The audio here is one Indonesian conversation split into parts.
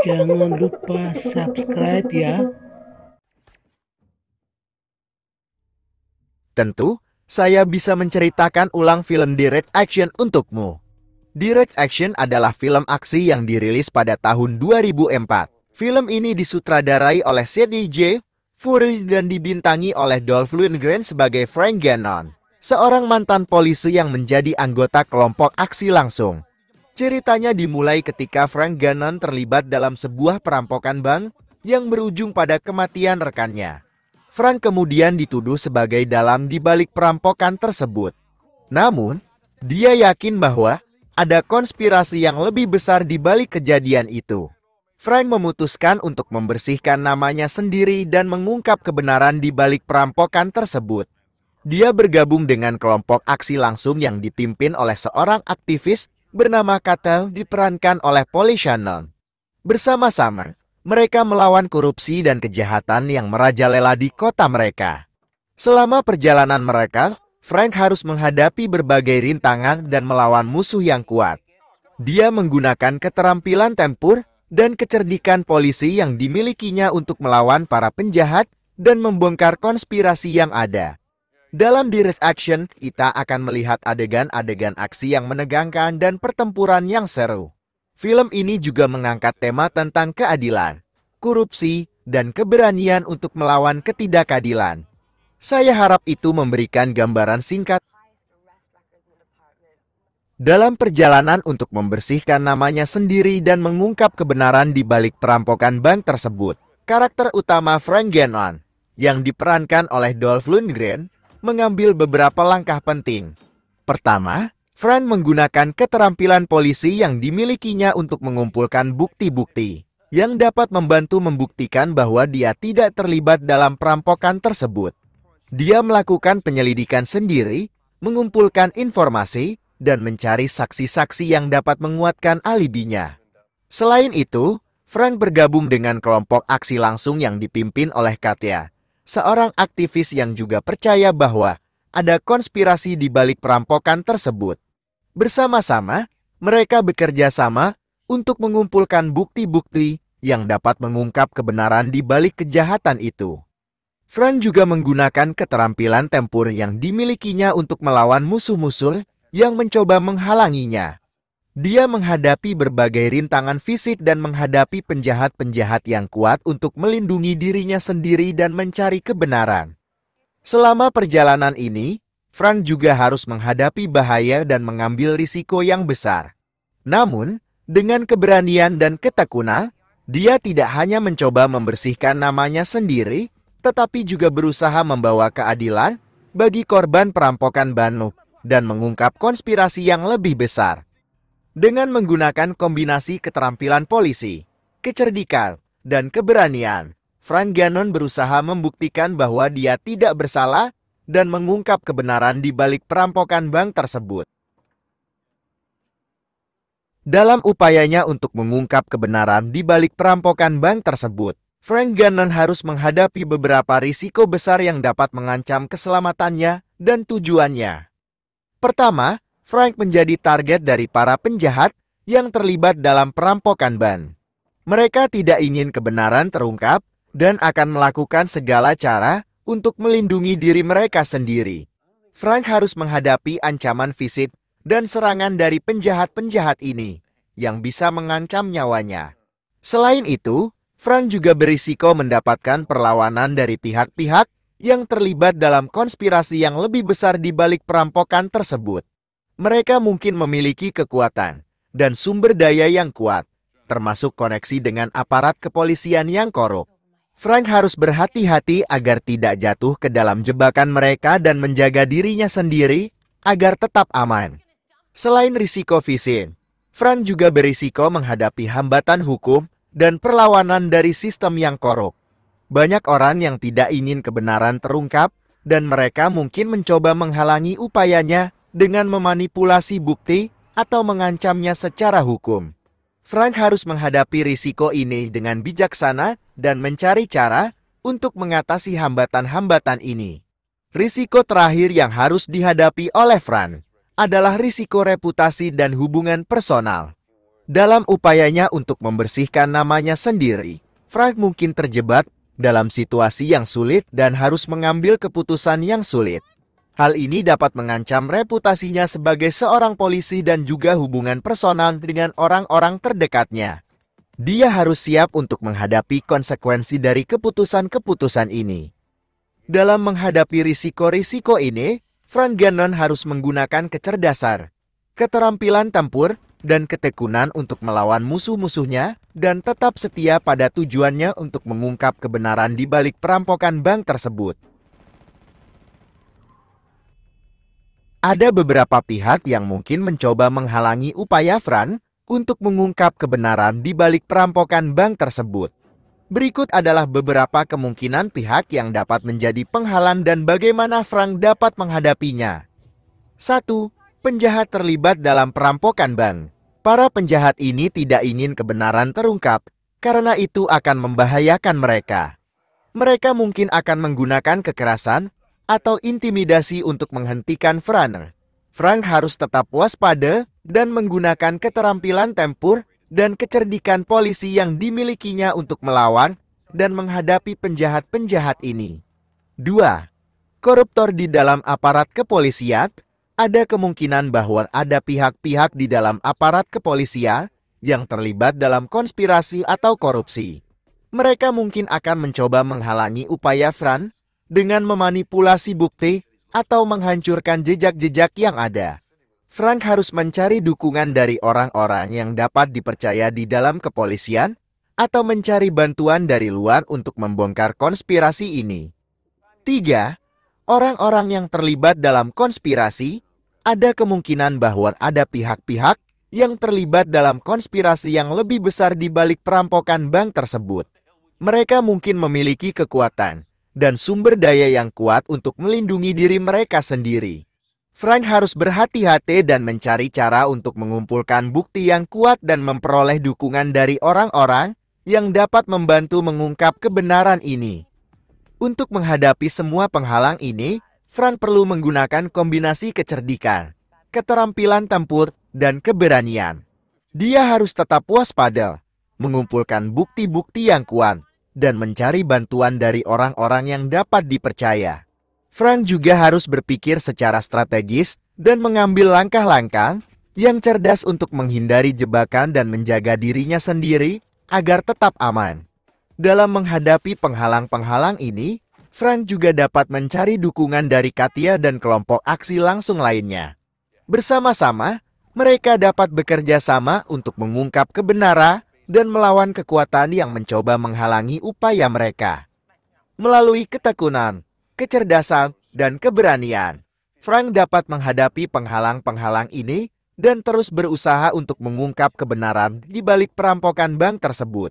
Jangan lupa subscribe ya. Tentu, saya bisa menceritakan ulang film Direct Action untukmu. Direct Action adalah film aksi yang dirilis pada tahun 2004. Film ini disutradarai oleh Sidney J. Furie dan dibintangi oleh Dolph Lundgren sebagai Frank Gannon, seorang mantan polisi yang menjadi anggota kelompok aksi langsung. Ceritanya dimulai ketika Frank Gannon terlibat dalam sebuah perampokan bank yang berujung pada kematian rekannya. Frank kemudian dituduh sebagai dalang di balik perampokan tersebut. Namun, dia yakin bahwa ada konspirasi yang lebih besar di balik kejadian itu. Frank memutuskan untuk membersihkan namanya sendiri dan mengungkap kebenaran di balik perampokan tersebut. Dia bergabung dengan kelompok aksi langsung yang dipimpin oleh seorang aktivis bernama Cattell diperankan oleh Polly Shannon. Bersama-sama, mereka melawan korupsi dan kejahatan yang merajalela di kota mereka. Selama perjalanan mereka, Frank harus menghadapi berbagai rintangan dan melawan musuh yang kuat. Dia menggunakan keterampilan tempur dan kecerdikan polisi yang dimilikinya untuk melawan para penjahat dan membongkar konspirasi yang ada. Dalam Direct Action, kita akan melihat adegan-adegan aksi yang menegangkan dan pertempuran yang seru. Film ini juga mengangkat tema tentang keadilan, korupsi, dan keberanian untuk melawan ketidakadilan. Saya harap itu memberikan gambaran singkat dalam perjalanan untuk membersihkan namanya sendiri dan mengungkap kebenaran di balik perampokan bank tersebut. Karakter utama Frank Gannon, yang diperankan oleh Dolph Lundgren, mengambil beberapa langkah penting. Pertama, Frank menggunakan keterampilan polisi yang dimilikinya untuk mengumpulkan bukti-bukti yang dapat membantu membuktikan bahwa dia tidak terlibat dalam perampokan tersebut. Dia melakukan penyelidikan sendiri, mengumpulkan informasi, dan mencari saksi-saksi yang dapat menguatkan alibinya. Selain itu, Frank bergabung dengan kelompok aksi langsung yang dipimpin oleh Katya, seorang aktivis yang juga percaya bahwa ada konspirasi di balik perampokan tersebut. Bersama-sama, mereka bekerja sama untuk mengumpulkan bukti-bukti yang dapat mengungkap kebenaran di balik kejahatan itu. Frank juga menggunakan keterampilan tempur yang dimilikinya untuk melawan musuh-musuh yang mencoba menghalanginya. Dia menghadapi berbagai rintangan fisik dan menghadapi penjahat-penjahat yang kuat untuk melindungi dirinya sendiri dan mencari kebenaran. Selama perjalanan ini, Frank juga harus menghadapi bahaya dan mengambil risiko yang besar. Namun, dengan keberanian dan ketekunan, dia tidak hanya mencoba membersihkan namanya sendiri, tetapi juga berusaha membawa keadilan bagi korban perampokan bank dan mengungkap konspirasi yang lebih besar. Dengan menggunakan kombinasi keterampilan polisi, kecerdikan, dan keberanian, Frank Gannon berusaha membuktikan bahwa dia tidak bersalah dan mengungkap kebenaran di balik perampokan bank tersebut. Dalam upayanya untuk mengungkap kebenaran di balik perampokan bank tersebut, Frank Gannon harus menghadapi beberapa risiko besar yang dapat mengancam keselamatannya dan tujuannya. Pertama, Frank menjadi target dari para penjahat yang terlibat dalam perampokan bank. Mereka tidak ingin kebenaran terungkap dan akan melakukan segala cara untuk melindungi diri mereka sendiri. Frank harus menghadapi ancaman fisik dan serangan dari penjahat-penjahat ini yang bisa mengancam nyawanya. Selain itu, Frank juga berisiko mendapatkan perlawanan dari pihak-pihak yang terlibat dalam konspirasi yang lebih besar di balik perampokan tersebut. Mereka mungkin memiliki kekuatan dan sumber daya yang kuat, termasuk koneksi dengan aparat kepolisian yang korup. Frank harus berhati-hati agar tidak jatuh ke dalam jebakan mereka dan menjaga dirinya sendiri agar tetap aman. Selain risiko fisik, Frank juga berisiko menghadapi hambatan hukum dan perlawanan dari sistem yang korup. Banyak orang yang tidak ingin kebenaran terungkap dan mereka mungkin mencoba menghalangi upayanya dengan memanipulasi bukti atau mengancamnya secara hukum. Frank harus menghadapi risiko ini dengan bijaksana dan mencari cara untuk mengatasi hambatan-hambatan ini. Risiko terakhir yang harus dihadapi oleh Frank adalah risiko reputasi dan hubungan personal. Dalam upayanya untuk membersihkan namanya sendiri, Frank mungkin terjebak dalam situasi yang sulit dan harus mengambil keputusan yang sulit. Hal ini dapat mengancam reputasinya sebagai seorang polisi dan juga hubungan personal dengan orang-orang terdekatnya. Dia harus siap untuk menghadapi konsekuensi dari keputusan-keputusan ini. Dalam menghadapi risiko-risiko ini, Frank Gannon harus menggunakan kecerdasan, keterampilan tempur, dan ketekunan untuk melawan musuh-musuhnya dan tetap setia pada tujuannya untuk mengungkap kebenaran di balik perampokan bank tersebut. Ada beberapa pihak yang mungkin mencoba menghalangi upaya Frank untuk mengungkap kebenaran di balik perampokan bank tersebut. Berikut adalah beberapa kemungkinan pihak yang dapat menjadi penghalang dan bagaimana Frank dapat menghadapinya. 1. Penjahat terlibat dalam perampokan bank. Para penjahat ini tidak ingin kebenaran terungkap, karena itu akan membahayakan mereka. Mereka mungkin akan menggunakan kekerasan atau intimidasi untuk menghentikan Frank. Frank harus tetap waspada dan menggunakan keterampilan tempur dan kecerdikan polisi yang dimilikinya untuk melawan dan menghadapi penjahat-penjahat ini. 2. Koruptor di dalam aparat kepolisian. Ada kemungkinan bahwa ada pihak-pihak di dalam aparat kepolisian yang terlibat dalam konspirasi atau korupsi. Mereka mungkin akan mencoba menghalangi upaya Frank dengan memanipulasi bukti atau menghancurkan jejak-jejak yang ada. Frank harus mencari dukungan dari orang-orang yang dapat dipercaya di dalam kepolisian atau mencari bantuan dari luar untuk membongkar konspirasi ini. 3. Orang-orang yang terlibat dalam konspirasi. Ada kemungkinan bahwa ada pihak-pihak yang terlibat dalam konspirasi yang lebih besar di balik perampokan bank tersebut. Mereka mungkin memiliki kekuatan dan sumber daya yang kuat untuk melindungi diri mereka sendiri. Frank harus berhati-hati dan mencari cara untuk mengumpulkan bukti yang kuat dan memperoleh dukungan dari orang-orang yang dapat membantu mengungkap kebenaran ini. Untuk menghadapi semua penghalang ini, Frank perlu menggunakan kombinasi kecerdikan, keterampilan tempur, dan keberanian. Dia harus tetap waspada, mengumpulkan bukti-bukti yang kuat, dan mencari bantuan dari orang-orang yang dapat dipercaya. Frank juga harus berpikir secara strategis dan mengambil langkah-langkah yang cerdas untuk menghindari jebakan dan menjaga dirinya sendiri agar tetap aman. Dalam menghadapi penghalang-penghalang ini, Frank juga dapat mencari dukungan dari Katia dan kelompok aksi langsung lainnya. Bersama-sama, mereka dapat bekerja sama untuk mengungkap kebenaran dan melawan kekuatan yang mencoba menghalangi upaya mereka. Melalui ketekunan, kecerdasan, dan keberanian, Frank dapat menghadapi penghalang-penghalang ini dan terus berusaha untuk mengungkap kebenaran di balik perampokan bank tersebut.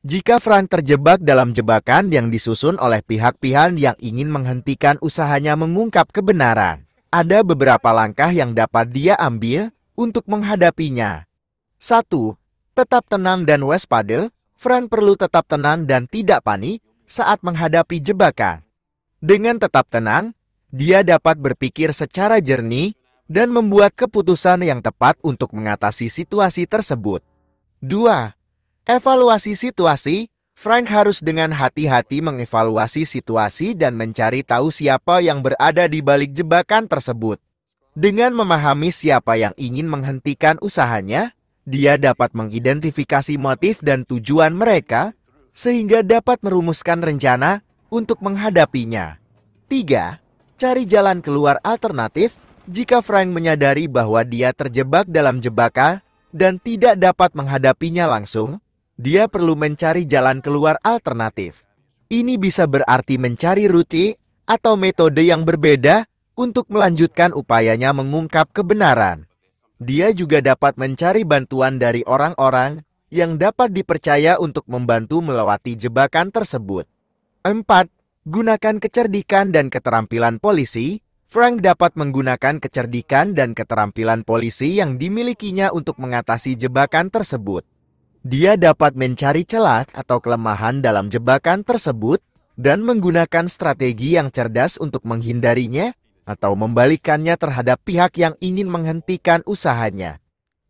Jika Frank terjebak dalam jebakan yang disusun oleh pihak-pihak yang ingin menghentikan usahanya mengungkap kebenaran, ada beberapa langkah yang dapat dia ambil untuk menghadapinya. 1. Tetap tenang dan waspada. Frank perlu tetap tenang dan tidak panik saat menghadapi jebakan. Dengan tetap tenang, dia dapat berpikir secara jernih dan membuat keputusan yang tepat untuk mengatasi situasi tersebut. 2. Evaluasi situasi. Frank harus dengan hati-hati mengevaluasi situasi dan mencari tahu siapa yang berada di balik jebakan tersebut. Dengan memahami siapa yang ingin menghentikan usahanya, dia dapat mengidentifikasi motif dan tujuan mereka, sehingga dapat merumuskan rencana untuk menghadapinya. 3. Cari jalan keluar alternatif. Jika Frank menyadari bahwa dia terjebak dalam jebakan dan tidak dapat menghadapinya langsung, dia perlu mencari jalan keluar alternatif. Ini bisa berarti mencari rute atau metode yang berbeda untuk melanjutkan upayanya mengungkap kebenaran. Dia juga dapat mencari bantuan dari orang-orang yang dapat dipercaya untuk membantu melewati jebakan tersebut. 4. Gunakan kecerdikan dan keterampilan polisi. Frank dapat menggunakan kecerdikan dan keterampilan polisi yang dimilikinya untuk mengatasi jebakan tersebut. Dia dapat mencari celah atau kelemahan dalam jebakan tersebut dan menggunakan strategi yang cerdas untuk menghindarinya atau membalikannya terhadap pihak yang ingin menghentikan usahanya.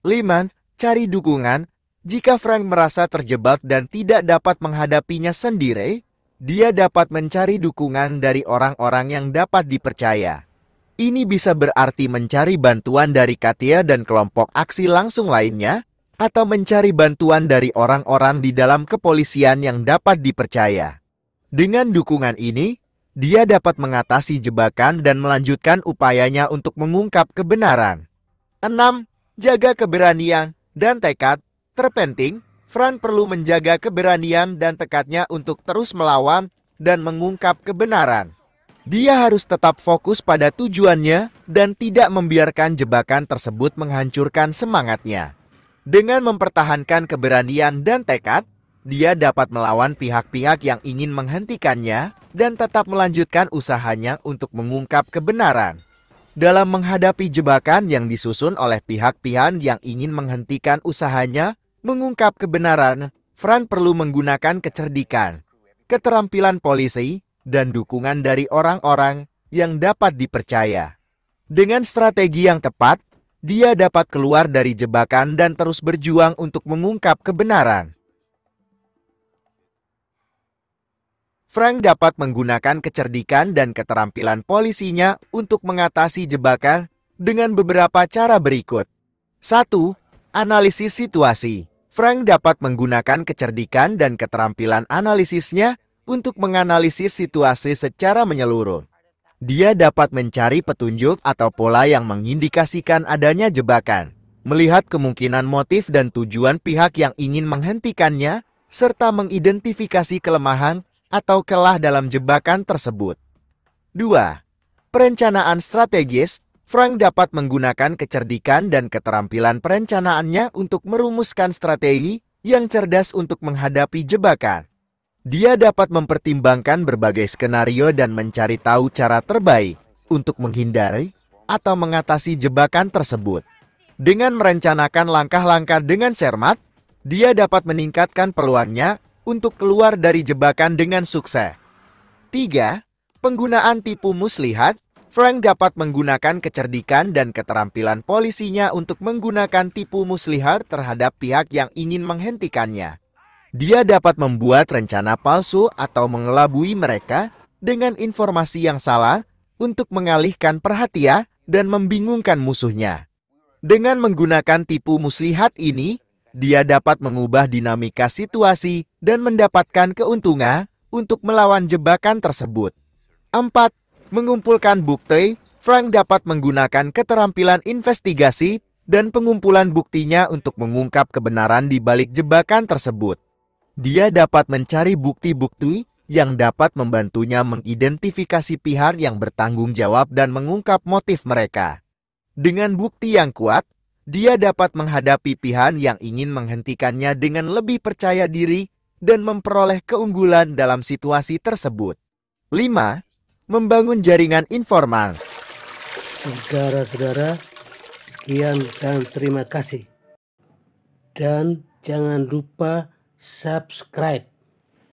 5. Cari dukungan. Jika Frank merasa terjebak dan tidak dapat menghadapinya sendiri, dia dapat mencari dukungan dari orang-orang yang dapat dipercaya. Ini bisa berarti mencari bantuan dari Katia dan kelompok aksi langsung lainnya, atau mencari bantuan dari orang-orang di dalam kepolisian yang dapat dipercaya. Dengan dukungan ini, dia dapat mengatasi jebakan dan melanjutkan upayanya untuk mengungkap kebenaran. 6. Jaga keberanian dan tekad. Terpenting, Frank perlu menjaga keberanian dan tekadnya untuk terus melawan dan mengungkap kebenaran. Dia harus tetap fokus pada tujuannya dan tidak membiarkan jebakan tersebut menghancurkan semangatnya. Dengan mempertahankan keberanian dan tekad, dia dapat melawan pihak-pihak yang ingin menghentikannya dan tetap melanjutkan usahanya untuk mengungkap kebenaran. Dalam menghadapi jebakan yang disusun oleh pihak-pihak yang ingin menghentikan usahanya mengungkap kebenaran, Frank perlu menggunakan kecerdikan, keterampilan polisi, dan dukungan dari orang-orang yang dapat dipercaya. Dengan strategi yang tepat, dia dapat keluar dari jebakan dan terus berjuang untuk mengungkap kebenaran. Frank dapat menggunakan kecerdikan dan keterampilan polisinya untuk mengatasi jebakan dengan beberapa cara berikut. 1. Analisis situasi. Frank dapat menggunakan kecerdikan dan keterampilan analisisnya untuk menganalisis situasi secara menyeluruh. Dia dapat mencari petunjuk atau pola yang mengindikasikan adanya jebakan, melihat kemungkinan motif dan tujuan pihak yang ingin menghentikannya, serta mengidentifikasi kelemahan atau celah dalam jebakan tersebut. 2. Perencanaan strategis. Frank dapat menggunakan kecerdikan dan keterampilan perencanaannya untuk merumuskan strategi yang cerdas untuk menghadapi jebakan. Dia dapat mempertimbangkan berbagai skenario dan mencari tahu cara terbaik untuk menghindari atau mengatasi jebakan tersebut. Dengan merencanakan langkah-langkah dengan cermat, dia dapat meningkatkan peluangnya untuk keluar dari jebakan dengan sukses. 3. Penggunaan tipu muslihat. Frank dapat menggunakan kecerdikan dan keterampilan polisinya untuk menggunakan tipu muslihat terhadap pihak yang ingin menghentikannya. Dia dapat membuat rencana palsu atau mengelabui mereka dengan informasi yang salah untuk mengalihkan perhatian dan membingungkan musuhnya. Dengan menggunakan tipu muslihat ini, dia dapat mengubah dinamika situasi dan mendapatkan keuntungan untuk melawan jebakan tersebut. 4. Mengumpulkan bukti. Frank dapat menggunakan keterampilan investigasi dan pengumpulan buktinya untuk mengungkap kebenaran di balik jebakan tersebut. Dia dapat mencari bukti-bukti yang dapat membantunya mengidentifikasi pihak yang bertanggung jawab dan mengungkap motif mereka. Dengan bukti yang kuat, dia dapat menghadapi pihak yang ingin menghentikannya dengan lebih percaya diri dan memperoleh keunggulan dalam situasi tersebut. 5. Membangun jaringan informal. Saudara-saudara, sekian dan terima kasih. Dan jangan lupa subscribe.